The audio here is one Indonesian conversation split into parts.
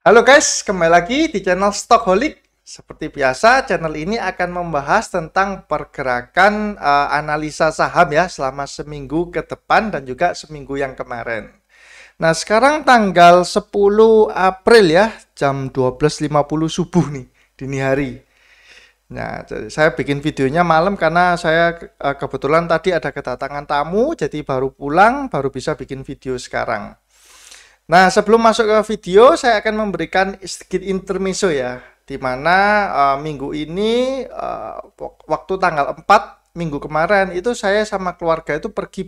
Halo guys, kembali lagi di channel Stockaholic. Seperti biasa, channel ini akan membahas tentang pergerakan analisa saham ya selama seminggu ke depan dan juga seminggu yang kemarin. Nah, sekarang tanggal 10 April ya, jam 12.50 subuh nih, dini hari. Nah, saya bikin videonya malam karena saya kebetulan tadi ada kedatangan tamu, jadi baru pulang, baru bisa bikin video sekarang. Nah, sebelum masuk ke video, saya akan memberikan sedikit intermezzo ya, di mana minggu ini, waktu tanggal 4, minggu kemarin, itu saya sama keluarga itu pergi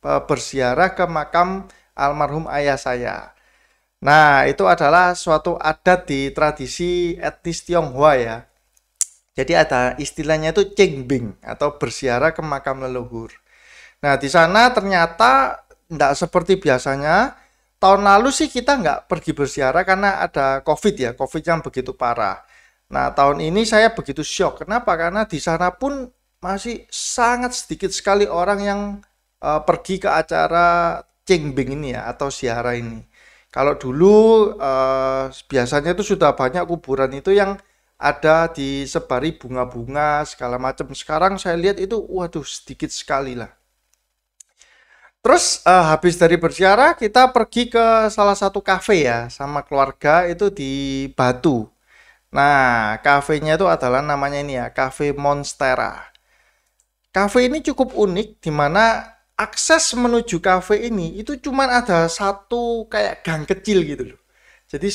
berziarah ke makam almarhum ayah saya. Nah, itu adalah suatu adat di tradisi etnis Tionghoa ya. Jadi ada istilahnya itu cengbing atau berziarah ke makam leluhur. Nah, di sana ternyata tidak seperti biasanya. Tahun lalu sih kita nggak pergi berziarah karena ada COVID ya, COVID yang begitu parah. Nah, tahun ini saya begitu syok. Kenapa? Karena di sana pun masih sangat sedikit sekali orang yang pergi ke acara cengbing ini ya, atau ziarah ini. Kalau dulu biasanya itu sudah banyak kuburan itu yang ada disebari bunga-bunga segala macam. Sekarang saya lihat itu, waduh, sedikit sekali lah. Terus habis dari berziarah kita pergi ke salah satu kafe ya sama keluarga itu di Batu. Nah, kafenya itu adalah namanya ini ya, Cafe Monstera. Kafe ini cukup unik di mana akses menuju kafe ini itu cuma ada satu kayak gang kecil gitu loh. Jadi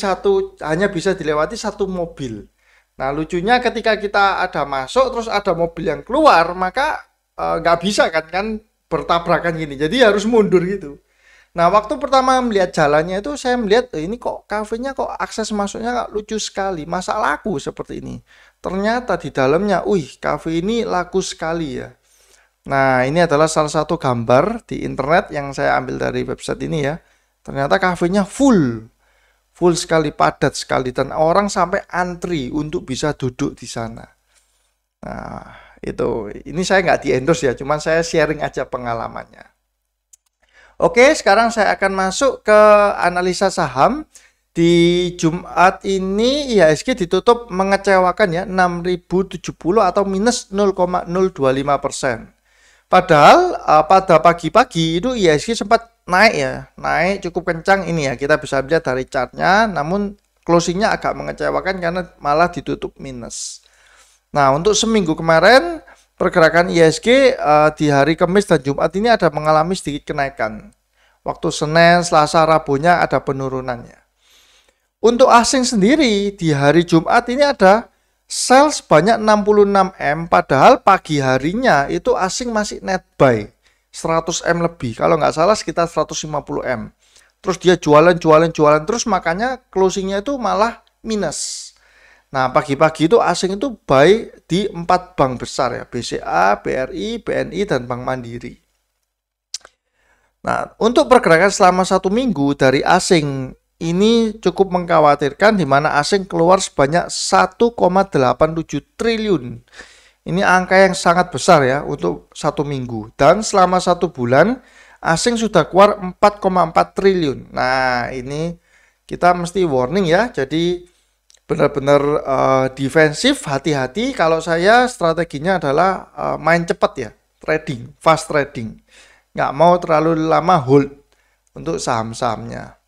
hanya bisa dilewati satu mobil. Nah, lucunya ketika kita ada masuk terus ada mobil yang keluar, maka nggak bisa kan bertabrakan gini, jadi harus mundur gitu. Nah, waktu pertama melihat jalannya itu saya melihat ini kok kafenya kok akses masuknya kok lucu sekali, masa laku seperti ini. Ternyata di dalamnya, kafe ini laku sekali ya. Nah, ini adalah salah satu gambar di internet yang saya ambil dari website ini ya. Ternyata kafenya full sekali, padat sekali, dan orang sampai antri untuk bisa duduk di sana. Nah, itu ini saya nggak di-endorse ya, cuman saya sharing aja pengalamannya. Oke, sekarang saya akan masuk ke analisa saham. Di Jumat ini IHSG ditutup mengecewakan ya, 6.070 atau minus 0,025%. Padahal pada pagi-pagi itu IHSG sempat naik ya, naik cukup kencang ini ya, kita bisa lihat dari chartnya, namun closingnya agak mengecewakan karena malah ditutup minus. Nah, untuk seminggu kemarin pergerakan IHSG di hari Kamis dan Jumat ini ada mengalami sedikit kenaikan. Waktu Senin, Selasa, Rabunya ada penurunannya. Untuk asing sendiri di hari Jumat ini ada sell sebanyak 66 M, padahal pagi harinya itu asing masih net buy 100 M lebih. Kalau nggak salah sekitar 150 M. Terus dia jualan terus, makanya closingnya itu malah minus. Nah, pagi-pagi itu asing itu buy di 4 bank besar ya, BCA, BRI, BNI, dan Bank Mandiri. Nah, untuk pergerakan selama 1 minggu dari asing ini cukup mengkhawatirkan, di mana asing keluar sebanyak 1,87 triliun. Ini angka yang sangat besar ya untuk 1 minggu. Dan selama 1 bulan asing sudah keluar 4,4 triliun. Nah, ini kita mesti warning ya, jadi benar-benar defensif, hati-hati. Kalau saya strateginya adalah main cepat ya, trading, fast trading, nggak mau terlalu lama hold untuk saham-sahamnya.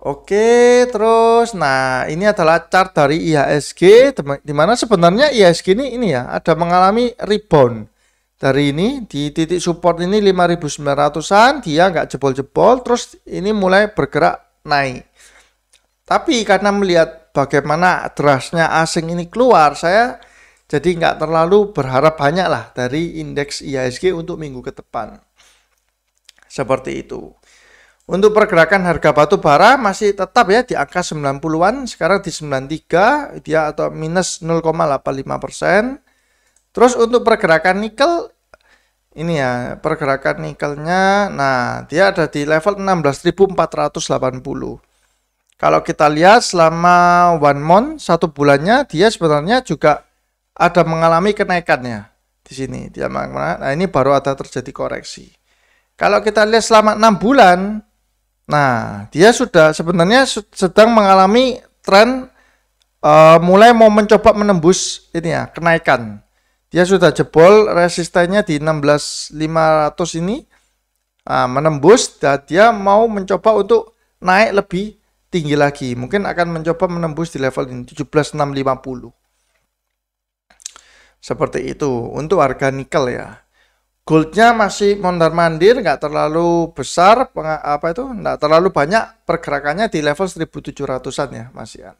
Oke, terus nah ini adalah chart dari IHSG, dimana sebenarnya IHSG ini ya ada mengalami rebound dari ini di titik support ini 5.900-an, dia nggak jebol-jebol, terus ini mulai bergerak naik. Tapi karena melihat bagaimana derasnya asing ini keluar, saya jadi nggak terlalu berharap banyak lah dari indeks IHSG untuk minggu ke depan. Seperti itu. Untuk pergerakan harga batu bara masih tetap ya di angka 90-an, sekarang di 93, dia atau minus 0,85%. Terus untuk pergerakan nikel, ini ya pergerakan nikelnya, nah dia ada di level 16.480. Kalau kita lihat selama 1 month, 1 bulannya, dia sebenarnya juga ada mengalami kenaikannya di sini. Nah, ini baru ada terjadi koreksi. Kalau kita lihat selama 6 bulan, Nah, dia sudah sebenarnya sedang mengalami tren mulai mau mencoba menembus ini ya, kenaikan. Dia sudah jebol resistennya di 16.500 ini, menembus, dan dia mau mencoba untuk naik lebih tinggi lagi. Mungkin akan mencoba menembus di level ini 17.650. Seperti itu untuk harga nikel ya. Goldnya masih mondar-mandir, nggak terlalu besar, nggak terlalu banyak pergerakannya di level 1.700-an ya, masih.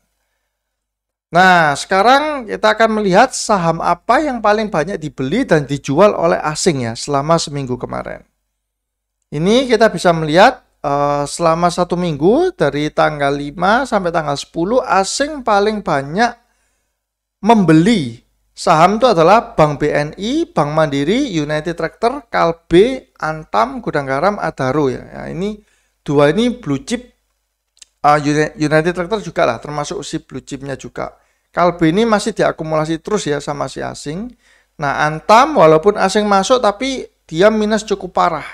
Nah, sekarang kita akan melihat saham apa yang paling banyak dibeli dan dijual oleh asing ya selama seminggu kemarin. Ini kita bisa melihat selama 1 minggu dari tanggal 5 sampai tanggal 10 asing paling banyak membeli saham itu adalah Bank BNI, Bank Mandiri, United Tractor, Kalbe, Antam, Gudang Garam, Adaro ya. Ya, ini dua ini blue chip. United Tractor juga lah, termasuk si blue chipnya juga. Kalbe ini masih diakumulasi terus ya sama si asing. Nah, Antam walaupun asing masuk tapi dia minus cukup parah.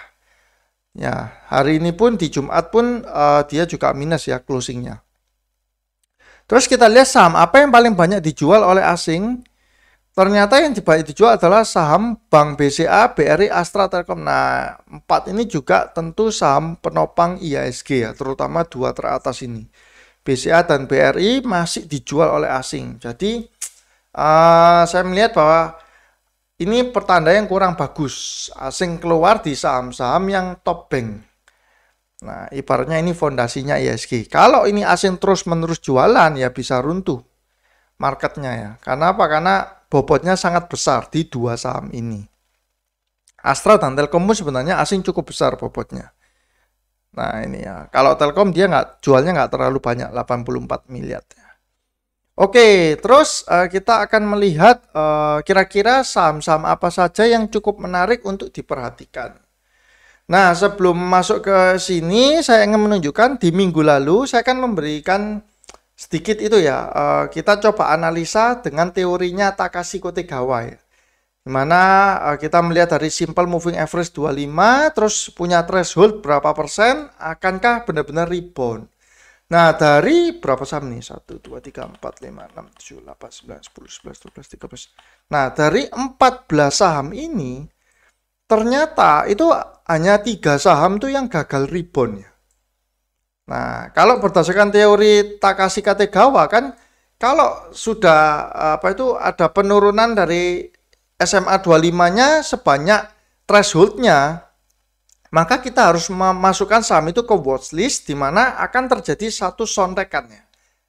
Ya, hari ini pun di Jumat pun dia juga minus ya closingnya. Terus kita lihat saham apa yang paling banyak dijual oleh asing. Ternyata yang banyak dijual adalah saham Bank BCA, BRI, Astra, Telkom. Nah, 4 ini juga tentu saham penopang IHSG ya, terutama 2 teratas ini. BCA dan BRI masih dijual oleh asing. Jadi, saya melihat bahwa ini pertanda yang kurang bagus. Asing keluar di saham-saham yang top bank. Nah, ibaratnya ini fondasinya IHSG. Kalau ini asing terus-menerus jualan, ya bisa runtuh marketnya ya. Karena apa? Karena bobotnya sangat besar di 2 saham ini. Astra dan Telkom sebenarnya asing cukup besar bobotnya. Nah ini ya, kalau Telkom dia jualnya nggak terlalu banyak, 84 miliar. Oke, terus kita akan melihat kira-kira saham-saham apa saja yang cukup menarik untuk diperhatikan. Nah, sebelum masuk ke sini, saya ingin menunjukkan di minggu lalu saya akan memberikan sedikit itu ya, kita coba analisa dengan teorinya Takashi Kotegawa ya. Dimana kita melihat dari simple moving average 25, terus punya threshold berapa persen, akankah benar-benar rebound. Nah, dari berapa saham nih? 1, 2, 3, 4, 5, 6, 7, 8, 9, 10, 11, 12, 13. Nah, dari 14 saham ini, ternyata itu hanya 3 saham tuh yang gagal rebound ya. Nah, kalau berdasarkan teori Takashi Kotegawa kan, kalau sudah ada penurunan dari SMA 25-nya sebanyak thresholdnya, maka kita harus memasukkan saham itu ke watchlist, di mana akan terjadi satu sontekannya.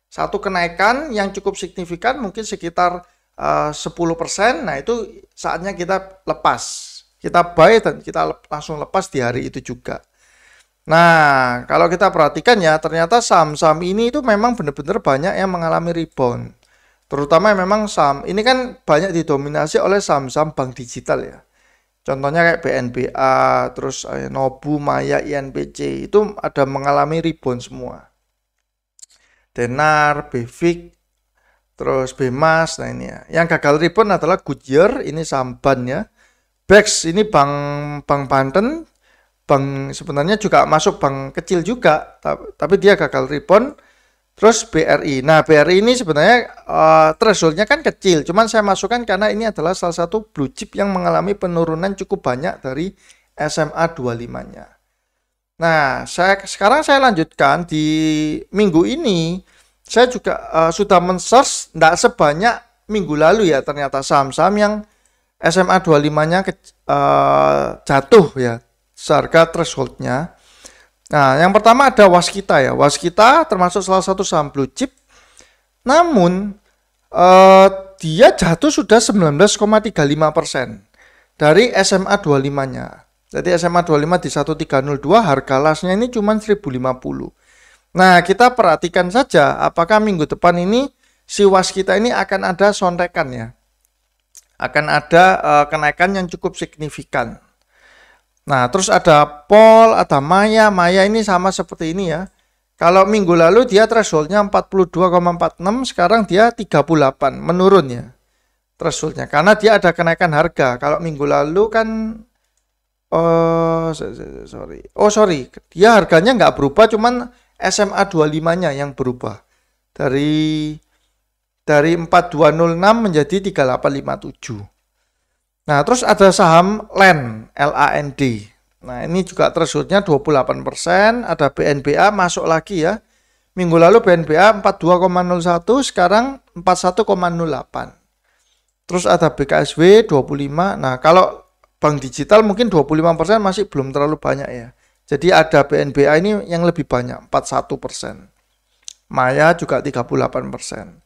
Satu kenaikan yang cukup signifikan, mungkin sekitar 10%, nah itu saatnya kita lepas. Kita buy dan kita langsung lepas di hari itu juga. Nah, kalau kita perhatikan ya, ternyata saham-saham ini itu memang benar-benar banyak yang mengalami rebound. Terutama memang saham ini kan banyak didominasi oleh saham-saham bank digital ya. Contohnya kayak BNBA, terus Nobu, Maya, INBC itu ada mengalami rebound semua. Denar, Bevik, terus Bemas, nah ini ya. Yang gagal rebound adalah Goodyear, ini saham ban ya. Bex ini bank Banten. Bank sebenarnya juga masuk bank kecil juga, tapi dia gagal rebound. Terus BRI. Nah, BRI ini sebenarnya thresholdnya kan kecil, cuman saya masukkan karena ini adalah salah satu blue chip yang mengalami penurunan cukup banyak dari SMA 25-nya. Nah, sekarang saya lanjutkan di minggu ini. Saya juga sudah men-search, tidak sebanyak minggu lalu ya, ternyata saham-saham yang SMA 25-nya jatuh ya, seharga thresholdnya. Nah, yang pertama ada Waskita ya. Waskita termasuk salah satu saham blue chip. Namun dia jatuh sudah 19,35% dari SMA 25-nya. Jadi SMA 25 di 1302, harga lasnya ini cuma 1050. Nah, kita perhatikan saja apakah minggu depan ini si Waskita ini akan ada sontekan ya. Akan ada kenaikan yang cukup signifikan. Nah, terus ada Pol, ada Maya. Maya ini sama seperti ini ya. Kalau minggu lalu dia thresholdnya 42,46, sekarang dia 38, menurun ya thresholdnya. Karena dia ada kenaikan harga. Kalau minggu lalu kan, sorry. Oh, sorry. Dia harganya nggak berubah, cuman SMA 25-nya yang berubah. Dari 4206 menjadi 3857. Nah, terus ada saham LAND, LAND. Nah, ini juga thresholdnya 28%. Ada BNBA masuk lagi ya. Minggu lalu BNBA 42,01, sekarang 41,08. Terus ada BKSW 25. Nah, kalau bank digital mungkin 25% masih belum terlalu banyak ya. Jadi ada BNBA ini yang lebih banyak, 41%. Maya juga 38%.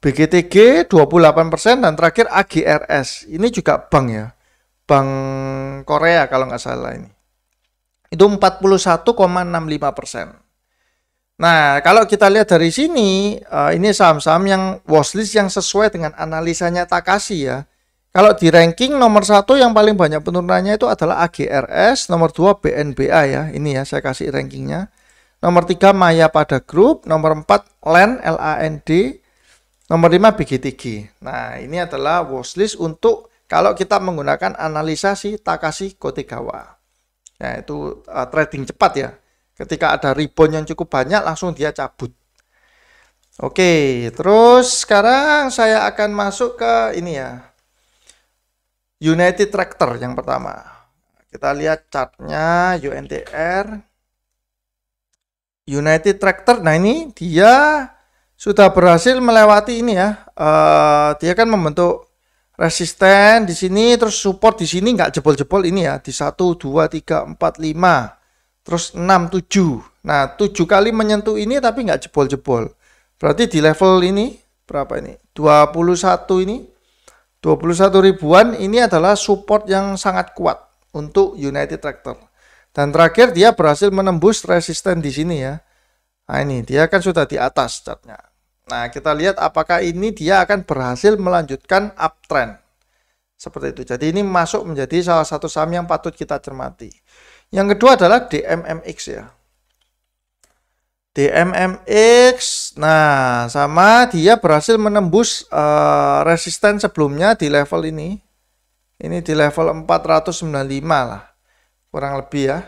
BGTG 28% dan terakhir AGRS. Ini juga bank ya. Bank Korea kalau nggak salah ini. Itu 41,65%. Nah, kalau kita lihat dari sini, ini saham-saham yang watchlist yang sesuai dengan analisanya Takashi ya. Kalau di ranking nomor 1 yang paling banyak penurunannya itu adalah AGRS, nomor 2 BNBA ya. Ini ya saya kasih rankingnya. Nomor 3 Maya Pada Group, nomor 4 LAND, LAND, nomor 5 BGTG. Nah, ini adalah watchlist untuk kalau kita menggunakan analisa si Takashi Kotegawa. Ya, itu trading cepat ya. Ketika ada rebound yang cukup banyak, langsung dia cabut. Oke, terus sekarang saya akan masuk ke ini ya. United Tractor yang pertama. Kita lihat chartnya UNTR. United Tractor, nah ini dia sudah berhasil melewati ini ya. Dia kan membentuk resisten di sini, terus support di sini nggak jebol-jebol ini ya. Di 1, 2, 3, 4, 5. Terus 6, 7. Nah, 7 kali menyentuh ini tapi nggak jebol-jebol. Berarti di level ini, berapa ini? 21 ini. 21 ribuan ini adalah support yang sangat kuat untuk United Tractor. Dan terakhir dia berhasil menembus resisten di sini ya. Nah, ini dia kan sudah di atas chartnya. Nah, kita lihat apakah ini dia akan berhasil melanjutkan uptrend. Seperti itu. Jadi ini masuk menjadi salah satu saham yang patut kita cermati. Yang kedua adalah DMMX ya. DMMX, nah sama dia berhasil menembus resisten sebelumnya di level ini. Ini di level 495 lah. Kurang lebih ya.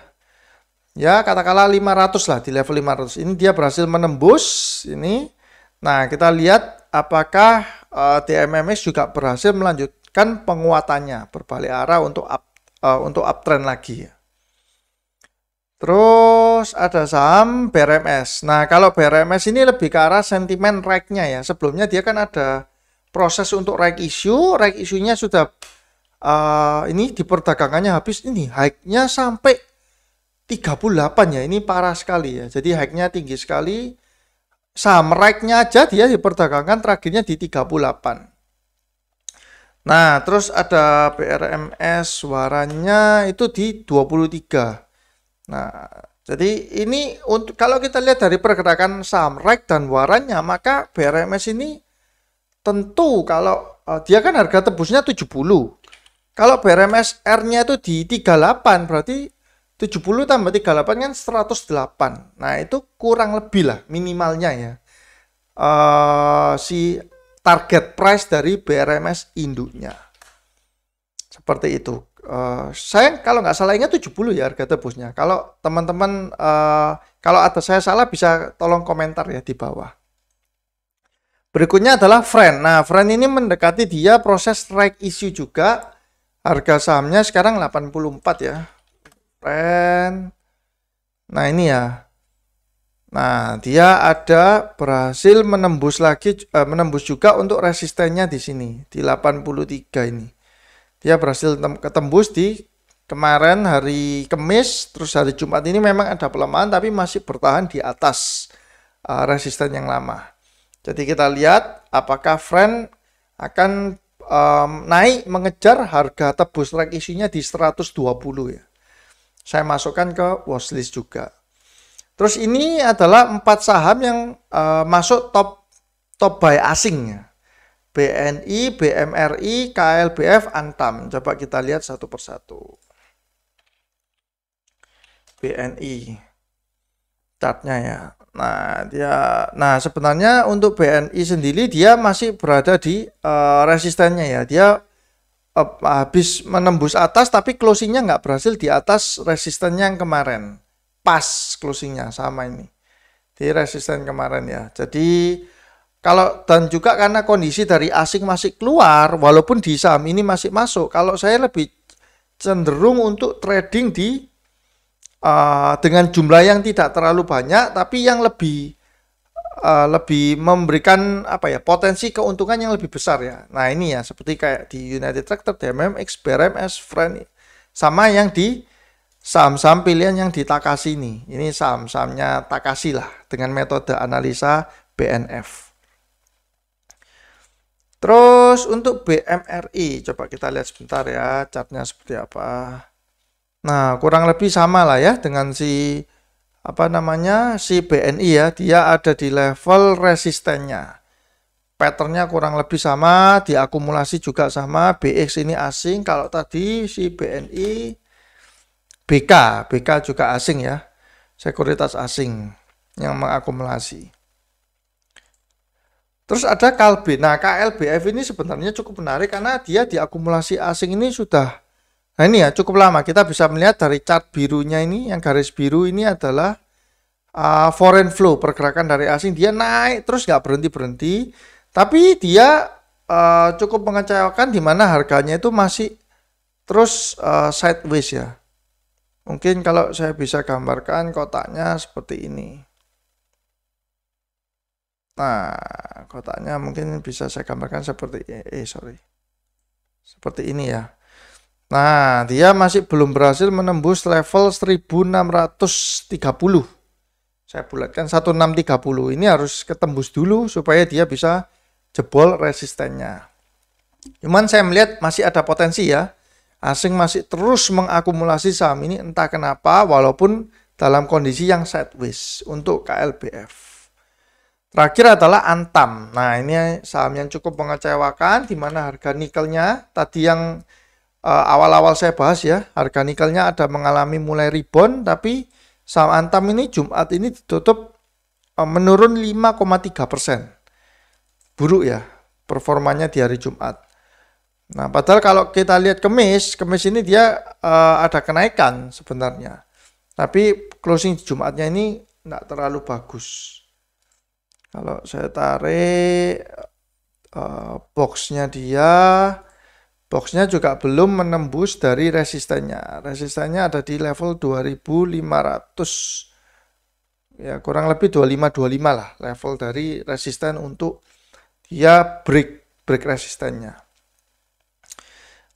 Ya katakanlah 500 lah, di level 500. Ini dia berhasil menembus ini. Nah kita lihat apakah DMMX juga berhasil melanjutkan penguatannya. Berbalik arah untuk uptrend lagi ya. Terus ada saham BRMS. Nah, kalau BRMS ini lebih ke arah sentimen reg-nya ya. Sebelumnya dia kan ada proses untuk reg issue. Reg issue-nya sudah ini diperdagangkannya habis. Ini high-nya sampai 38 ya. Ini parah sekali ya. Jadi high-nya tinggi sekali. Saham reg-nya aja dia diperdagangkan terakhirnya di 38. Nah, terus ada BRMS suaranya itu di 23. Nah, jadi ini untuk kalau kita lihat dari pergerakan saham reg dan warannya, maka BRMS ini tentu kalau dia kan harga tebusnya 70. Kalau BRMS R-nya itu di 38, berarti 70 tambah 38 kan 108. Nah, itu kurang lebih lah minimalnya ya. Si target price dari BRMS induknya. Seperti itu. Saya kalau nggak salah ingat 70 ya harga tebusnya. Kalau teman-teman kalau ada saya salah bisa tolong komentar ya di bawah. Berikutnya adalah Friend. Nah, Friend ini mendekati dia proses reg issue juga. Harga sahamnya sekarang 84 ya. Friend. Nah, ini ya. Nah, dia ada berhasil menembus lagi menembus juga untuk resistennya di sini di 83 ini. Dia berhasil ketembus di kemarin hari Kamis, terus hari Jumat ini memang ada pelemahan tapi masih bertahan di atas resisten yang lama. Jadi kita lihat apakah Friend akan naik mengejar harga tebus reg issue-nya di 120 ya. Saya masukkan ke watchlist juga. Terus ini adalah 4 saham yang masuk top buy asing ya. BNI, BMRI, KLBF, Antam. Coba kita lihat satu persatu. BNI chartnya ya. Nah sebenarnya untuk BNI sendiri dia masih berada di resistennya ya. Dia habis menembus atas tapi closingnya nggak berhasil di atas resistennya yang kemarin. Pas closingnya sama ini di resisten kemarin ya. Jadi kalau dan juga karena kondisi dari asing masih keluar, walaupun di saham ini masih masuk, kalau saya lebih cenderung untuk trading di dengan jumlah yang tidak terlalu banyak, tapi yang lebih memberikan apa ya, potensi keuntungan yang lebih besar ya. Nah ini ya seperti kayak di United Tractor, DMMX, BRMS, Friend, sama yang di saham-saham pilihan yang di Takashi ini. Ini saham-sahamnya Takashi lah dengan metode analisa BNF. Terus untuk BMRI, coba kita lihat sebentar ya chartnya seperti apa. Nah kurang lebih sama lah ya dengan si si BNI ya, dia ada di level resistennya. Patternnya kurang lebih sama, diakumulasi juga sama. BX ini asing, kalau tadi si BNI, BK juga asing ya, sekuritas asing yang mengakumulasi. Terus ada KLB. Nah, KLBF ini sebenarnya cukup menarik karena dia diakumulasi asing ini sudah, nah ini ya cukup lama. Kita bisa melihat dari chart birunya ini, yang garis biru ini adalah foreign flow, pergerakan dari asing. Dia naik terus nggak berhenti-berhenti, tapi dia cukup mengecewakan di mana harganya itu masih terus sideways ya. Mungkin kalau saya bisa gambarkan kotaknya seperti ini. Nah, kotaknya mungkin bisa saya gambarkan seperti seperti ini ya. Nah, dia masih belum berhasil menembus level 1630. Saya bulatkan 1630. Ini harus ketembus dulu supaya dia bisa jebol resistennya. Cuman saya melihat masih ada potensi ya. Asing masih terus mengakumulasi saham ini entah kenapa walaupun dalam kondisi yang sideways untuk KLBF. Terakhir adalah Antam. Nah, ini saham yang cukup mengecewakan di mana harga nikelnya tadi yang awal-awal saya bahas ya, harga nikelnya ada mengalami mulai rebound, tapi saham Antam ini Jumat ini ditutup menurun 5,3%. Buruk ya performanya di hari Jumat. Nah, padahal kalau kita lihat Kamis ini dia ada kenaikan sebenarnya. Tapi closing Jumatnya ini enggak terlalu bagus. Kalau saya tarik boxnya juga belum menembus dari resistennya. Resistennya ada di level 2500. Ya, kurang lebih 2525 lah level dari resisten untuk dia break resistennya.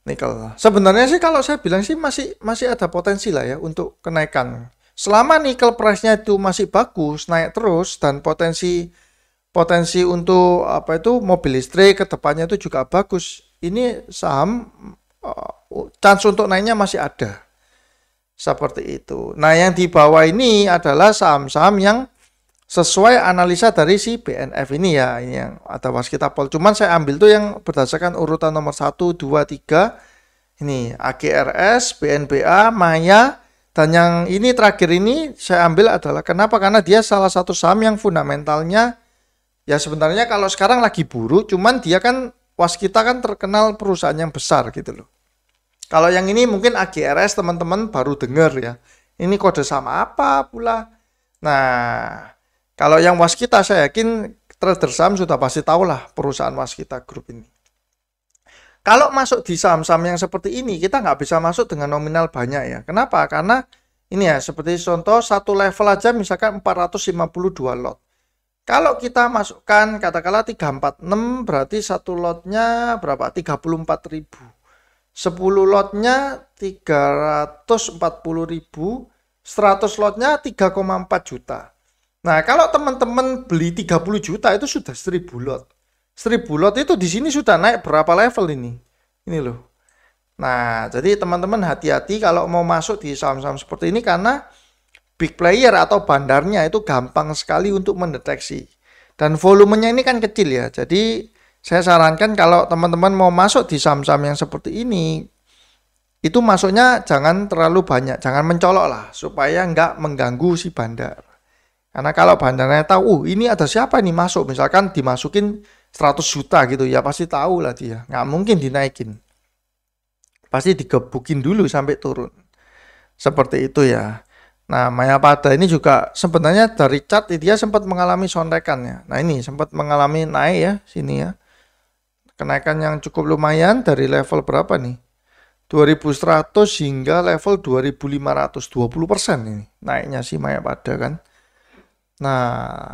Nikel. Sebenarnya sih kalau saya bilang sih masih ada potensi lah ya untuk kenaikan. Selama nikel price-nya itu masih bagus, naik terus dan potensi untuk mobil listrik ke depannya itu juga bagus. Ini saham chance untuk naiknya masih ada. Seperti itu. Nah, yang di bawah ini adalah saham-saham yang sesuai analisa dari si BNF ini ya. Ini yang ada waskita pol. Cuman saya ambil tuh yang berdasarkan urutan nomor 1, 2, 3. Ini AGRS, BNBA, Maya. Dan yang ini terakhir ini saya ambil adalah kenapa? Karena dia salah satu saham yang fundamentalnya ya sebenarnya kalau sekarang lagi buruk, cuman dia kan waskita kan terkenal perusahaan yang besar gitu loh. Kalau yang ini mungkin AGRS teman-teman baru dengar ya. Ini kode sama apa pula? Nah, kalau yang waskita saya yakin trader saham sudah pasti tahu lah perusahaan waskita grup ini. Kalau masuk di saham-saham yang seperti ini, kita nggak bisa masuk dengan nominal banyak ya. Kenapa? Karena ini ya, seperti contoh satu level aja misalkan 452 lot. Kalau kita masukkan katakanlah 346 berarti satu lotnya berapa? 34.000. 10 lotnya 340.000, 100 lotnya 3,4 juta. Nah, kalau teman-teman beli 30 juta itu sudah 1000 lot. 1000 lot itu di sini sudah naik berapa level ini? Ini loh. Nah, jadi teman-teman hati-hati kalau mau masuk di saham-saham seperti ini karena big player atau bandarnya itu gampang sekali untuk mendeteksi. Dan volumenya ini kan kecil ya. Jadi saya sarankan kalau teman-teman mau masuk di saham-saham yang seperti ini, itu masuknya jangan terlalu banyak, jangan mencolok lah supaya nggak mengganggu si bandar. Karena kalau bandarnya tahu, ini ada siapa nih masuk, misalkan dimasukin 100 juta gitu, ya pasti tahu lah dia, nggak mungkin dinaikin. pasti digebukin dulu sampai turun. Seperti itu ya. Nah, Mayapada ini juga sebenarnya dari chart dia sempat mengalami sonrekan ya. Nah, ini sempat mengalami naik ya sini ya. Kenaikan yang cukup lumayan dari level berapa nih? 2100 hingga level 2500, 20% ini naiknya si Mayapada kan. Nah,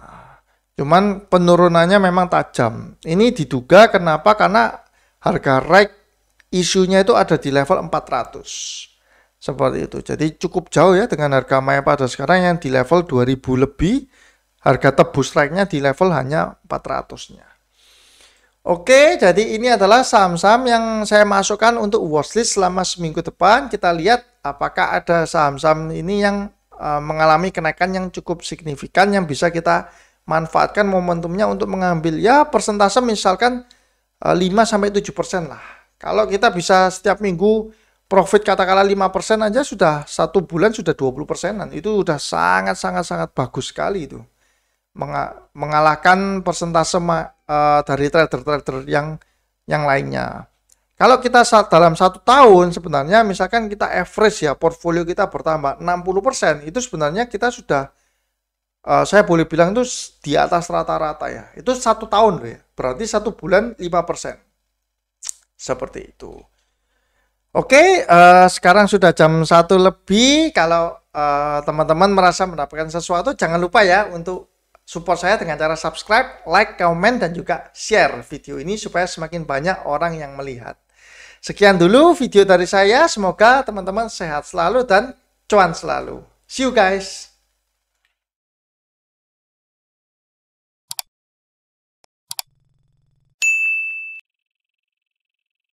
cuman penurunannya memang tajam. Ini diduga kenapa? Karena harga REIT isunya itu ada di level 400. Seperti itu. Jadi cukup jauh ya dengan harga Mayapada sekarang yang di level 2000 lebih. Harga tebus REIT-nya di level hanya 400-nya. Oke, jadi ini adalah saham-saham yang saya masukkan untuk watchlist selama seminggu depan. Kita lihat apakah ada saham-saham ini yang mengalami kenaikan yang cukup signifikan yang bisa kita manfaatkan momentumnya untuk mengambil ya persentase misalkan 5-7% lah. Kalau kita bisa setiap minggu profit katakanlah 5% aja sudah 1 bulan sudah 20%-an. Itu udah sangat bagus sekali itu. Mengalahkan persentase dari trader-trader yang lainnya. Kalau kita dalam 1 tahun sebenarnya misalkan kita average ya portfolio kita bertambah 60%, itu sebenarnya kita sudah saya boleh bilang itu di atas rata-rata ya. Itu 1 tahun loh ya. Berarti 1 bulan 5%. Seperti itu. Oke, sekarang sudah jam 1 lebih. Kalau teman-teman merasa mendapatkan sesuatu, jangan lupa ya untuk support saya dengan cara subscribe, like, komen, dan juga share video ini supaya semakin banyak orang yang melihat. Sekian dulu video dari saya. Semoga teman-teman sehat selalu dan cuan selalu. See you guys.